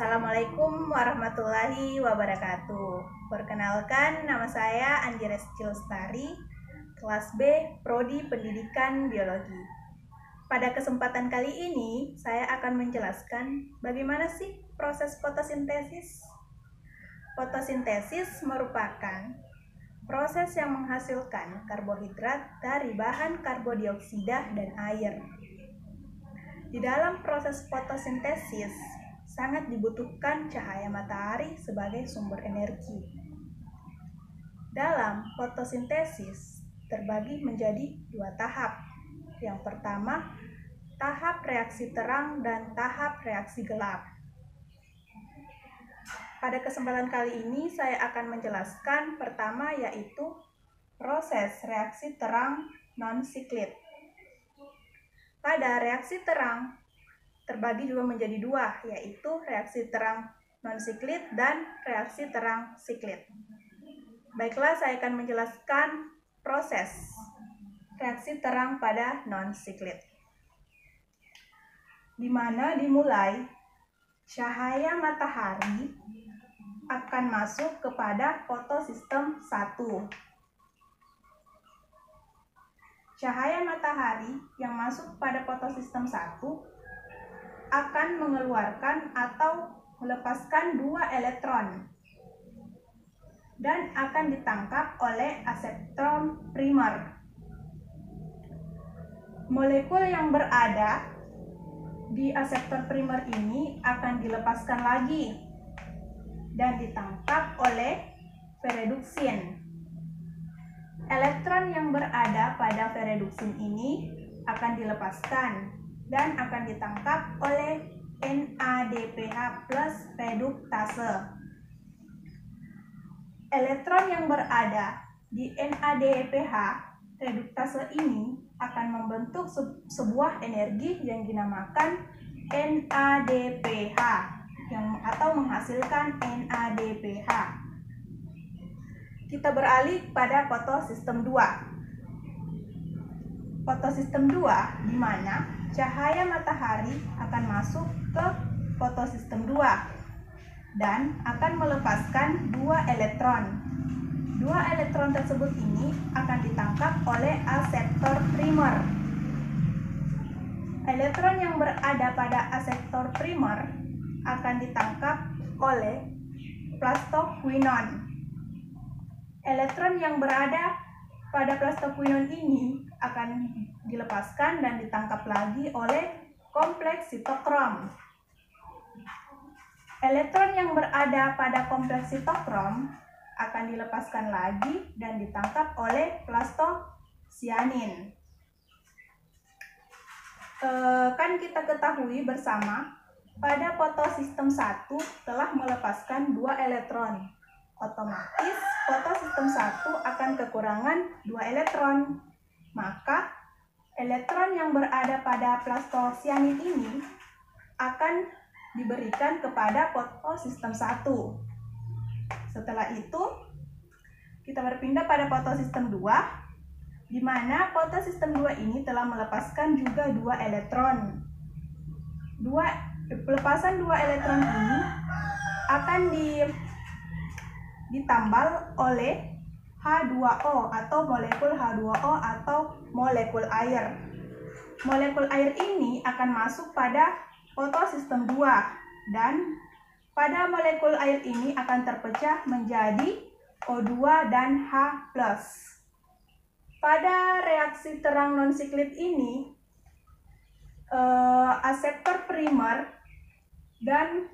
Assalamualaikum warahmatullahi wabarakatuh. Perkenalkan, nama saya Anjeres Cilestari, kelas B, Prodi Pendidikan Biologi. Pada kesempatan kali ini, saya akan menjelaskan bagaimana sih proses fotosintesis. Fotosintesis merupakan proses yang menghasilkan karbohidrat dari bahan karbodioksida dan air. Di dalam proses fotosintesis, sangat dibutuhkan cahaya matahari sebagai sumber energi. Dalam fotosintesis terbagi menjadi dua tahap. Yang pertama, tahap reaksi terang dan tahap reaksi gelap. Pada kesempatan kali ini saya akan menjelaskan pertama yaitu proses reaksi terang non-siklit. Pada reaksi terang terbagi juga menjadi dua, yaitu reaksi terang non-siklit dan reaksi terang siklit. Baiklah, saya akan menjelaskan proses reaksi terang pada non-siklit. Di mana dimulai cahaya matahari akan masuk kepada fotosistem 1. Cahaya matahari yang masuk pada fotosistem 1 akan mengeluarkan atau melepaskan 2 elektron dan akan ditangkap oleh akseptor primer. Molekul yang berada di akseptor primer ini akan dilepaskan lagi dan ditangkap oleh ferreduksin. Elektron yang berada pada ferreduksin ini akan dilepaskan dan akan ditangkap oleh NADPH plus reduktase. Elektron yang berada di NADPH reduktase ini akan membentuk sebuah energi yang dinamakan NADPH atau menghasilkan NADPH. Kita beralih pada fotosistem 2. Fotosistem 2 di mana cahaya matahari akan masuk ke fotosistem 2 dan akan melepaskan 2 elektron. 2 elektron tersebut ini akan ditangkap oleh akseptor primer. Elektron yang berada pada akseptor primer akan ditangkap oleh plastoquinon. Elektron yang berada pada plastoquinon ini akan dilepaskan dan ditangkap lagi oleh kompleks sitokrom. Elektron yang berada pada kompleks sitokrom akan dilepaskan lagi dan ditangkap oleh plastosianin. Kan kita ketahui bersama pada fotosistem 1 telah melepaskan 2 elektron. Otomatis fotosistem 1 akan kekurangan 2 elektron. Maka elektron yang berada pada plastosianin ini akan diberikan kepada fotosistem 1. Setelah itu kita berpindah pada fotosistem 2 di mana fotosistem 2 ini telah melepaskan juga 2 elektron. Pelepasan 2 elektron ini akan ditambal oleh H2O atau molekul H2O atau molekul air. Molekul air ini akan masuk pada fotosistem 2 dan pada molekul air ini akan terpecah menjadi O2 dan H+. Pada reaksi terang non-siklit ini akseptor primer dan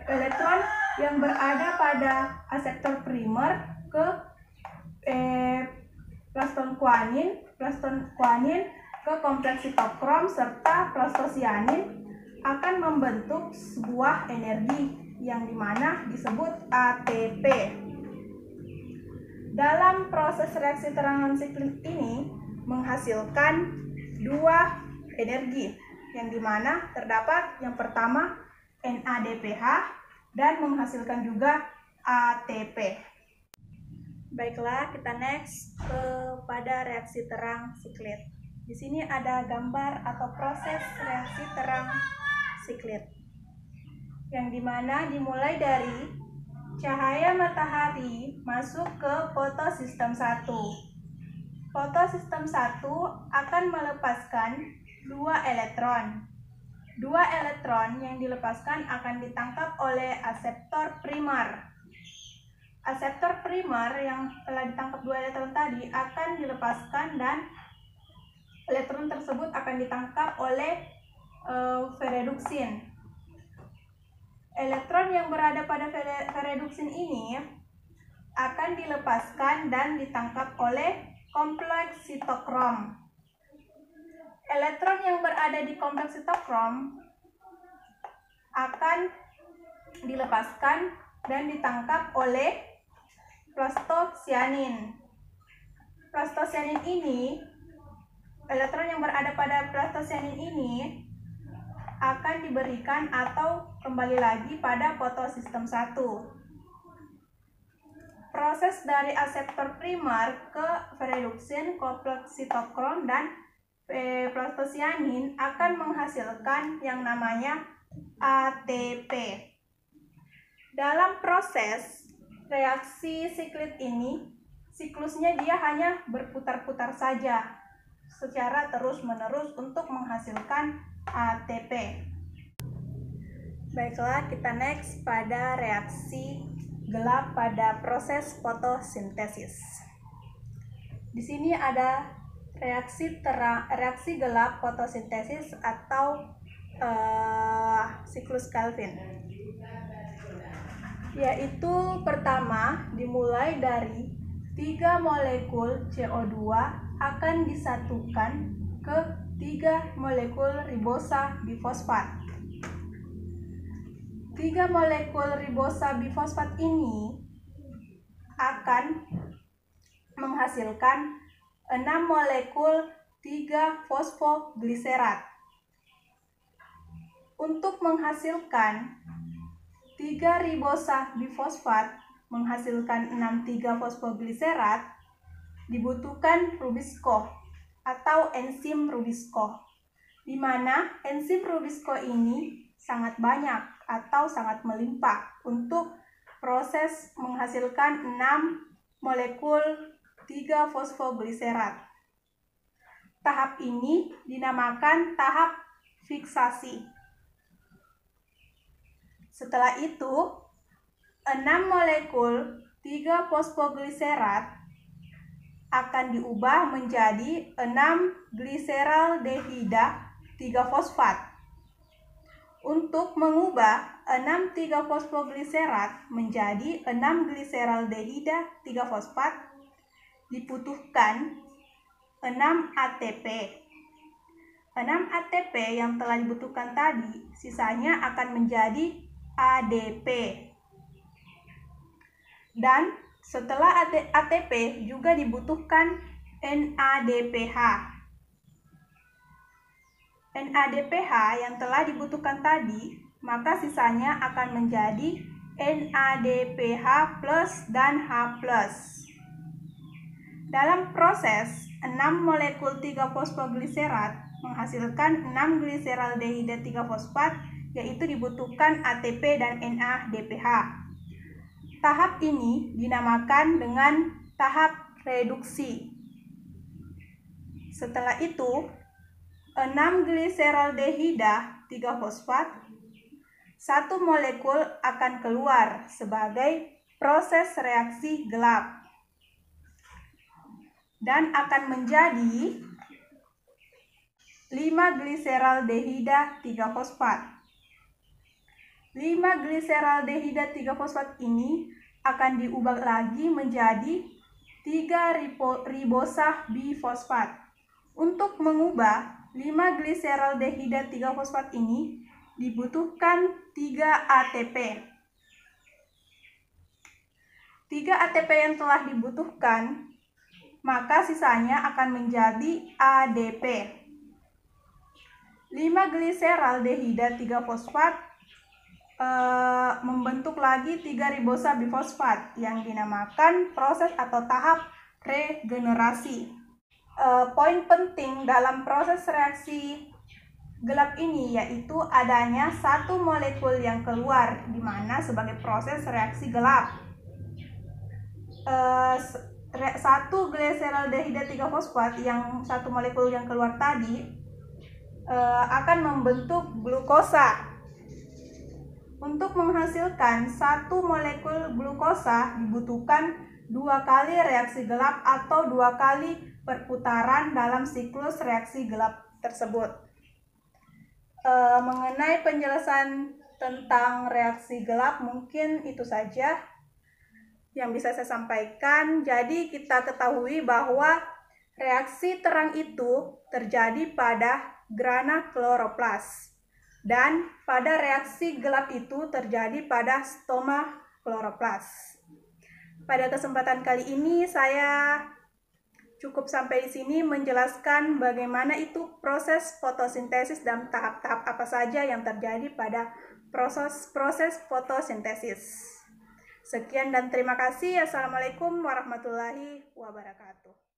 elektron yang berada pada akseptor primer ke plastoquanin ke kompleks sitokrom serta plastosianin akan membentuk sebuah energi yang dimana disebut ATP. Dalam proses reaksi terang non-siklit ini menghasilkan 2 energi yang dimana terdapat yang pertama NADPH dan menghasilkan juga ATP. Baiklah, kita next pada reaksi terang siklit. Di sini ada gambar atau proses reaksi terang siklit. yang dimana dimulai dari cahaya matahari masuk ke fotosistem 1. Fotosistem 1 akan melepaskan 2 elektron. 2 elektron yang dilepaskan akan ditangkap oleh aseptor primer. Aseptor primer yang telah ditangkap 2 elektron tadi akan dilepaskan dan elektron tersebut akan ditangkap oleh ferreduksin. Elektron yang berada pada ferreduksin ini akan dilepaskan dan ditangkap oleh kompleks sitokrom. Elektron yang berada di kompleks sitokrom akan dilepaskan dan ditangkap oleh plastosianin. Plastosianin ini, elektron yang berada pada plastosianin ini akan diberikan atau kembali lagi pada fotosistem 1. Proses dari aseptor primer ke ferreduksin, kompleks sitokrom, dan plastosianin akan menghasilkan yang namanya ATP. Dalam proses reaksi siklit ini, siklusnya dia hanya berputar-putar saja secara terus-menerus untuk menghasilkan ATP. Baiklah, kita next pada reaksi gelap pada proses fotosintesis. Di sini ada reaksi gelap fotosintesis atau siklus Calvin. Yaitu pertama dimulai dari 3 molekul CO2 akan disatukan ke 3 molekul ribosa bifosfat. 3 molekul ribosa bifosfat ini akan menghasilkan 6 molekul 3-fosfogliserat. Untuk menghasilkan 3 ribosa bifosfat menghasilkan 6 3-fosfogliserat dibutuhkan Rubisco atau enzim Rubisco, di mana enzim Rubisco ini sangat banyak atau sangat melimpah untuk proses menghasilkan 6 molekul 3-fosfogliserat. Tahap ini dinamakan tahap fiksasi. Setelah itu, 6 molekul 3-fosfogliserat akan diubah menjadi 6 gliseraldehida 3-fosfat. Untuk mengubah 6 3-fosfogliserat menjadi 6 gliseraldehida 3-fosfat dibutuhkan 6 ATP. 6 ATP yang telah dibutuhkan tadi sisanya akan menjadi ADP. Dan setelah ATP juga dibutuhkan NADPH. NADPH yang telah dibutuhkan tadi, maka sisanya akan menjadi NADPH plus dan H+. Dalam proses 6 molekul 3-fosfogliserat menghasilkan 6 gliseraldehida 3-fosfat, yaitu dibutuhkan ATP dan NADPH. Tahap ini dinamakan dengan tahap reduksi. Setelah itu, 6 gliseraldehida 3-fosfat, 1 molekul akan keluar sebagai proses reaksi gelap dan akan menjadi 5 gliseraldehida 3-fosfat. 5 gliseraldehida 3-fosfat ini akan diubah lagi menjadi 3 ribosa bifosfat. Untuk mengubah 5 gliseraldehida 3-fosfat ini dibutuhkan 3 ATP. 3 ATP yang telah dibutuhkan, maka sisanya akan menjadi ADP. 5 gliseraldehida 3-fosfat membentuk lagi 3 ribosa bifosfat yang dinamakan proses atau tahap regenerasi. Poin penting dalam proses reaksi gelap ini, yaitu adanya satu molekul yang keluar, di mana sebagai proses reaksi gelap. Satu glyceraldehida 3-fosfat yang satu molekul yang keluar tadi akan membentuk glukosa. Untuk menghasilkan satu molekul glukosa dibutuhkan 2 kali reaksi gelap atau 2 kali perputaran dalam siklus reaksi gelap tersebut. Mengenai penjelasan tentang reaksi gelap mungkin itu saja yang bisa saya sampaikan. Jadi kita ketahui bahwa reaksi terang itu terjadi pada grana kloroplas. Dan pada reaksi gelap itu terjadi pada stoma kloroplas. Pada kesempatan kali ini saya cukup sampai di sini menjelaskan bagaimana itu proses fotosintesis dan tahap-tahap apa saja yang terjadi pada proses fotosintesis. Sekian dan terima kasih. Assalamualaikum warahmatullahi wabarakatuh.